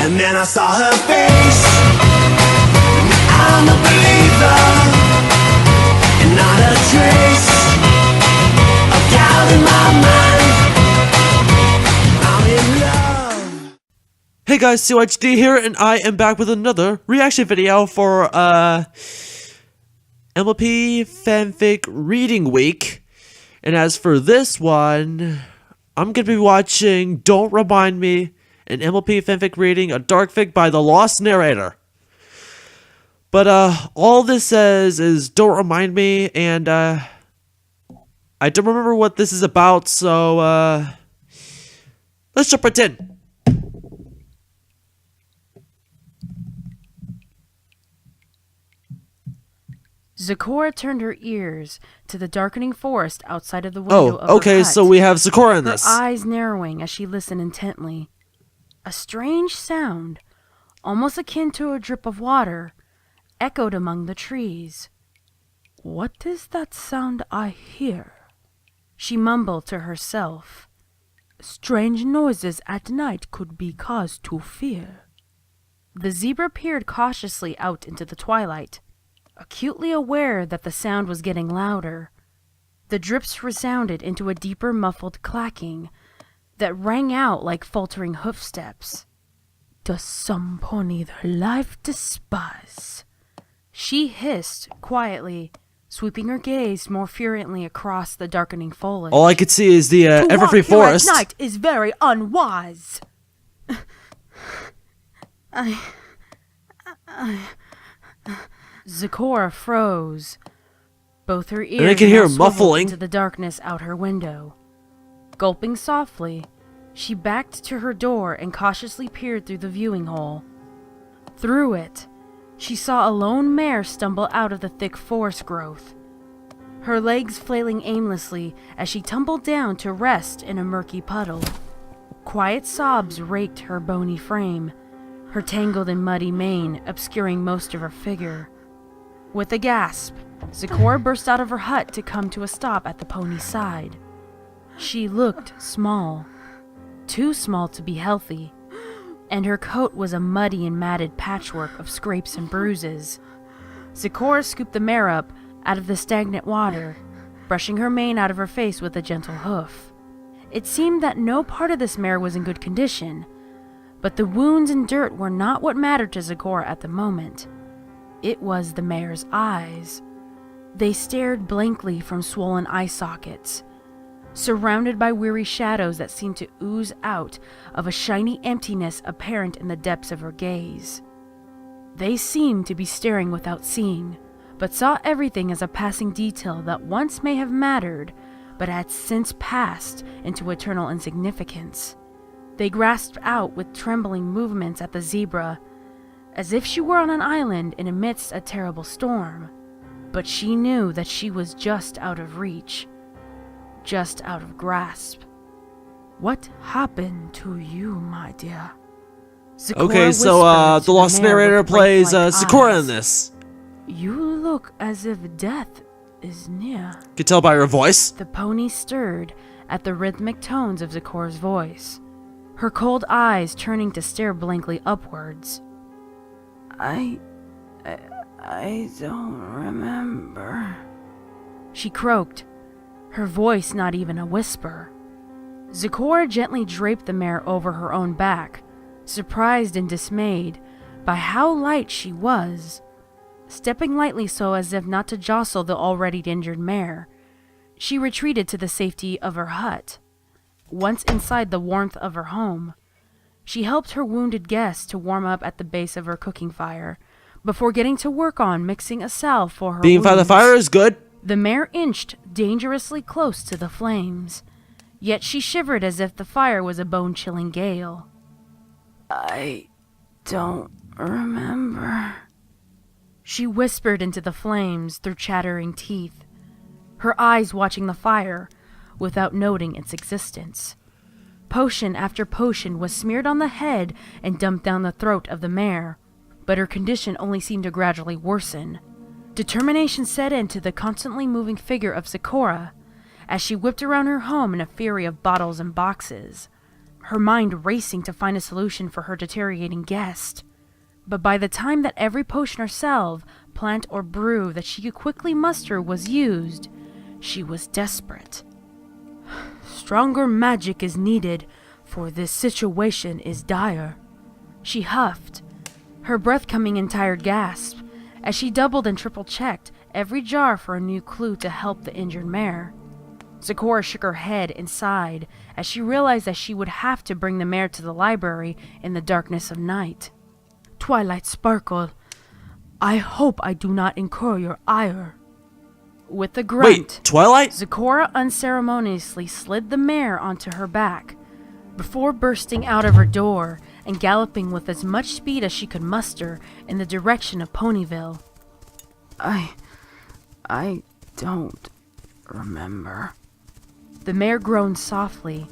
And then I saw her face. I'm a believer, and not a trace of doubt in my mind. I'm in love. Hey guys, COHD here, and I am back with another reaction video for MLP Fanfic Reading Week. And as for this one, I'm gonna be watching Don't Remind Me, an MLP Fanfic reading, a dark fic by TheLostNarrator. But all this says is don't remind me, and I don't remember what this is about, so let's jump right in. Zecora turned her ears to the darkening forest outside of the window of her okay, hut, so we have Sakura in this. her eyes narrowing as she listened intently. A strange sound, almost akin to a drip of water, echoed among the trees. "What is that sound I hear?" she mumbled to herself. "Strange noises at night could be cause to fear." The zebra peered cautiously out into the twilight, acutely aware that the sound was getting louder. The drips resounded into a deeper muffled clacking that rang out like faltering hoofsteps. "Does some pony their life despise?" she hissed quietly, sweeping her gaze more furiously across the darkening foliage. All I could see is the everfree To walk here forest. at night is very unwise. Zecora froze. Both her ears I can hear now swiveled muffling. into the darkness out her window. Gulping softly, she backed to her door and cautiously peered through the viewing hole. Through it, she saw a lone mare stumble out of the thick forest growth, her legs flailing aimlessly as she tumbled down to rest in a murky puddle. Quiet sobs raked her bony frame, her tangled and muddy mane obscuring most of her figure. With a gasp, Zecora burst out of her hut to come to a stop at the pony's side. She looked small, too small to be healthy, and her coat was a muddy and matted patchwork of scrapes and bruises. Zecora scooped the mare up out of the stagnant water, brushing her mane out of her face with a gentle hoof. It seemed that no part of this mare was in good condition, but the wounds and dirt were not what mattered to Zecora at the moment. It was the mare's eyes. They stared blankly from swollen eye sockets, surrounded by weary shadows that seemed to ooze out of a shiny emptiness apparent in the depths of her gaze. They seemed to be staring without seeing, but saw everything as a passing detail that once may have mattered, but had since passed into eternal insignificance. They grasped out with trembling movements at the zebra, as if she were on an island in amidst a terrible storm. But she knew that she was just out of reach, just out of grasp. "What happened to you, my dear?" Zecora Okay, so whispered to the Lost mare Narrator with plays wraith-like Sakura eyes. in this. "You look as if death is near." Could tell by her voice. The pony stirred at the rhythmic tones of Zecora's voice, her cold eyes turning to stare blankly upwards. I don't remember," she croaked, her voice not even a whisper. Zecora gently draped the mare over her own back, surprised and dismayed by how light she was. Stepping lightly so as if not to jostle the already injured mare, she retreated to the safety of her hut. Once inside the warmth of her home, she helped her wounded guest to warm up at the base of her cooking fire, before getting to work on mixing a salve for her Being by the wounds. fire is good. The mare inched dangerously close to the flames, yet she shivered as if the fire was a bone-chilling gale. "I don't remember," she whispered into the flames through chattering teeth, her eyes watching the fire without noting its existence. Potion after potion was smeared on the head and dumped down the throat of the mare, but her condition only seemed to gradually worsen. Determination set into the constantly moving figure of Sakura as she whipped around her home in a fury of bottles and boxes. her mind racing to find a solution for her deteriorating guest. But by the time that every potion or salve, plant or brew that she could quickly muster was used, she was desperate. Stronger magic is needed, for this situation is dire. She huffed, her breath coming in tired gasps, as she doubled and triple-checked every jar for a new clue to help the injured mare. Zecora shook her head and sighed as she realized that she would have to bring the mare to the library in the darkness of night. Twilight sparkled. I hope I do not incur your ire. With a grunt, Wait, Twilight? Zecora unceremoniously slid the mare onto her back, before bursting out of her door and galloping with as much speed as she could muster in the direction of Ponyville. I don't remember. The mare groaned softly,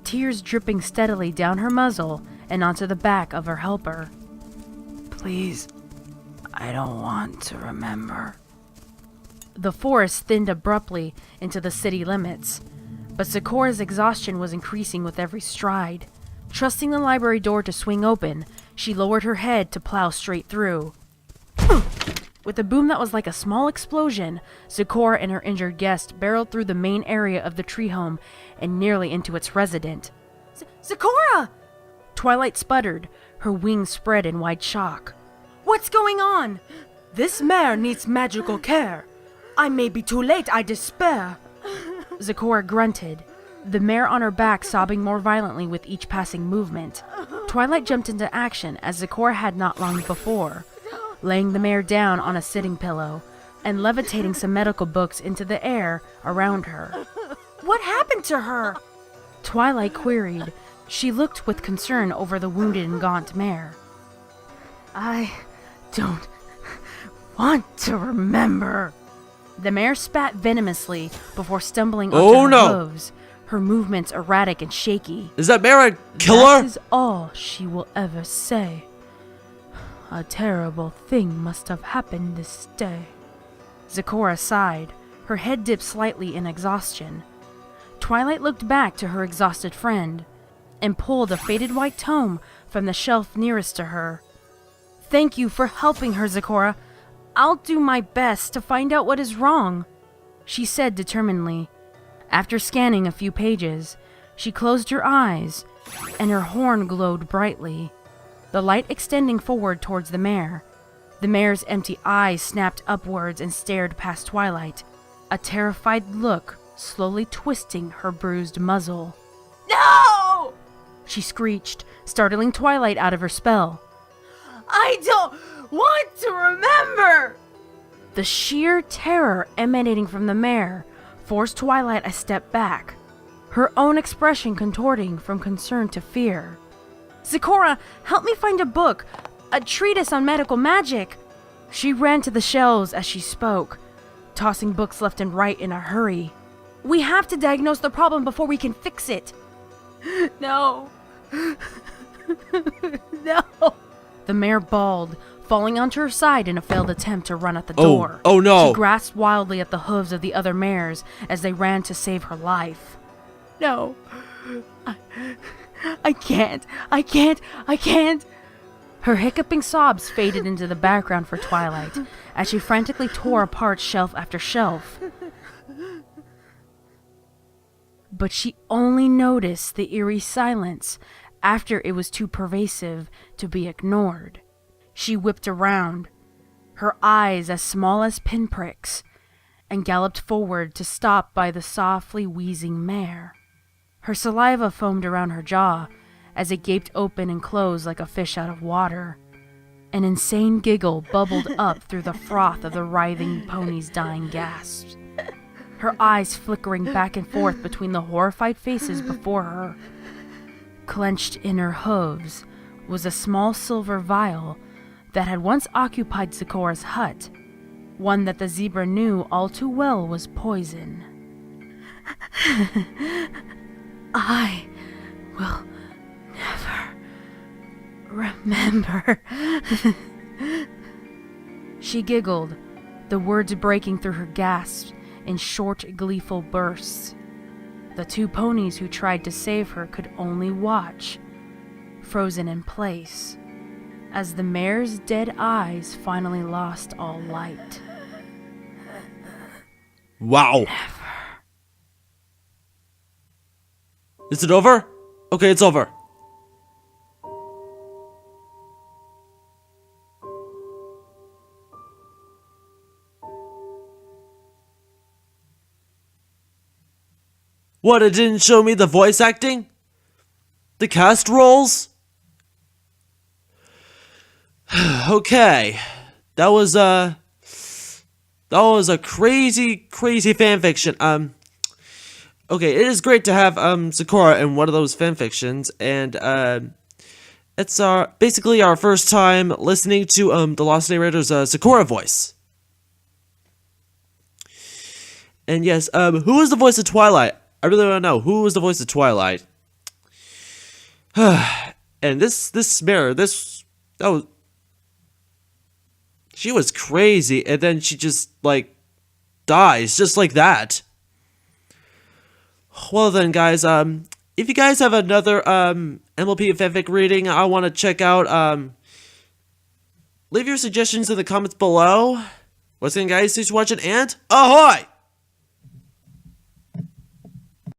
tears dripping steadily down her muzzle and onto the back of her helper. Please, I don't want to remember. The forest thinned abruptly into the city limits, but Zecora's exhaustion was increasing with every stride. Trusting the library door to swing open, she lowered her head to plow straight through. With a boom that was like a small explosion, Zecora and her injured guest barreled through the main area of the tree home and nearly into its resident. Zecora! Twilight sputtered, her wings spread in wide shock. What's going on? This mare needs magical care. I may be too late, I despair. Zecora grunted, the mare on her back sobbing more violently with each passing movement. Twilight jumped into action as Zecora had not long before, laying the mare down on a sitting pillow and levitating some medical books into the air around her. What happened to her? Twilight queried. She looked with concern over the wounded and gaunt mare. I don't want to remember. The mare spat venomously before stumbling onto her hooves, her movements erratic and shaky. Is that mare a killer? That is all she will ever say. A terrible thing must have happened this day. Zecora sighed, her head dipped slightly in exhaustion. Twilight looked back to her exhausted friend and pulled a faded white tome from the shelf nearest to her. Thank you for helping her, Zecora. I'll do my best to find out what is wrong, she said determinedly. After scanning a few pages, she closed her eyes, and her horn glowed brightly, the light extending forward towards the mare. The mare's empty eyes snapped upwards and stared past Twilight, a terrified look slowly twisting her bruised muzzle. No! She screeched, startling Twilight out of her spell. I don't want to remember! The sheer terror emanating from the mare forced Twilight a step back, her own expression contorting from concern to fear. Zecora, help me find a book, a treatise on medical magic. She ran to the shelves as she spoke, tossing books left and right in a hurry. We have to diagnose the problem before we can fix it. No. No. The mare bawled, falling onto her side in a failed attempt to run at the door. Oh no! She grasped wildly at the hooves of the other mares as they ran to save her life. No. I can't. Her hiccuping sobs faded into the background for Twilight as she frantically tore apart shelf after shelf. But she only noticed the eerie silence after it was too pervasive to be ignored. She whipped around, her eyes as small as pinpricks, and galloped forward to stop by the softly wheezing mare. Her saliva foamed around her jaw as it gaped open and closed like a fish out of water. An insane giggle bubbled up through the froth of the writhing pony's dying gasps, her eyes flickering back and forth between the horrified faces before her. Clenched in her hooves was a small silver vial that had once occupied Zecora's hut, one that the zebra knew all too well was poison. I will never remember. She giggled, the words breaking through her gasps in short, gleeful bursts. The two ponies who tried to save her could only watch, frozen in place, as the mare's dead eyes finally lost all light. Wow. Is it over? Okay, it's over. What, it didn't show me the voice acting? The cast roles? Okay. That was a crazy fanfiction. Okay, it is great to have Sakura in one of those fanfictions, and it's basically our first time listening to the Lost Narrator's Sakura voice. And yes, who was the voice of Twilight? I really want to know who was the voice of Twilight. And this mirror, she was crazy, and then she just like dies just like that. Well then, guys, if you guys have another MLP Fanfic reading I want to check out, leave your suggestions in the comments below. Once again, guys, thanks for watching, and ahoy!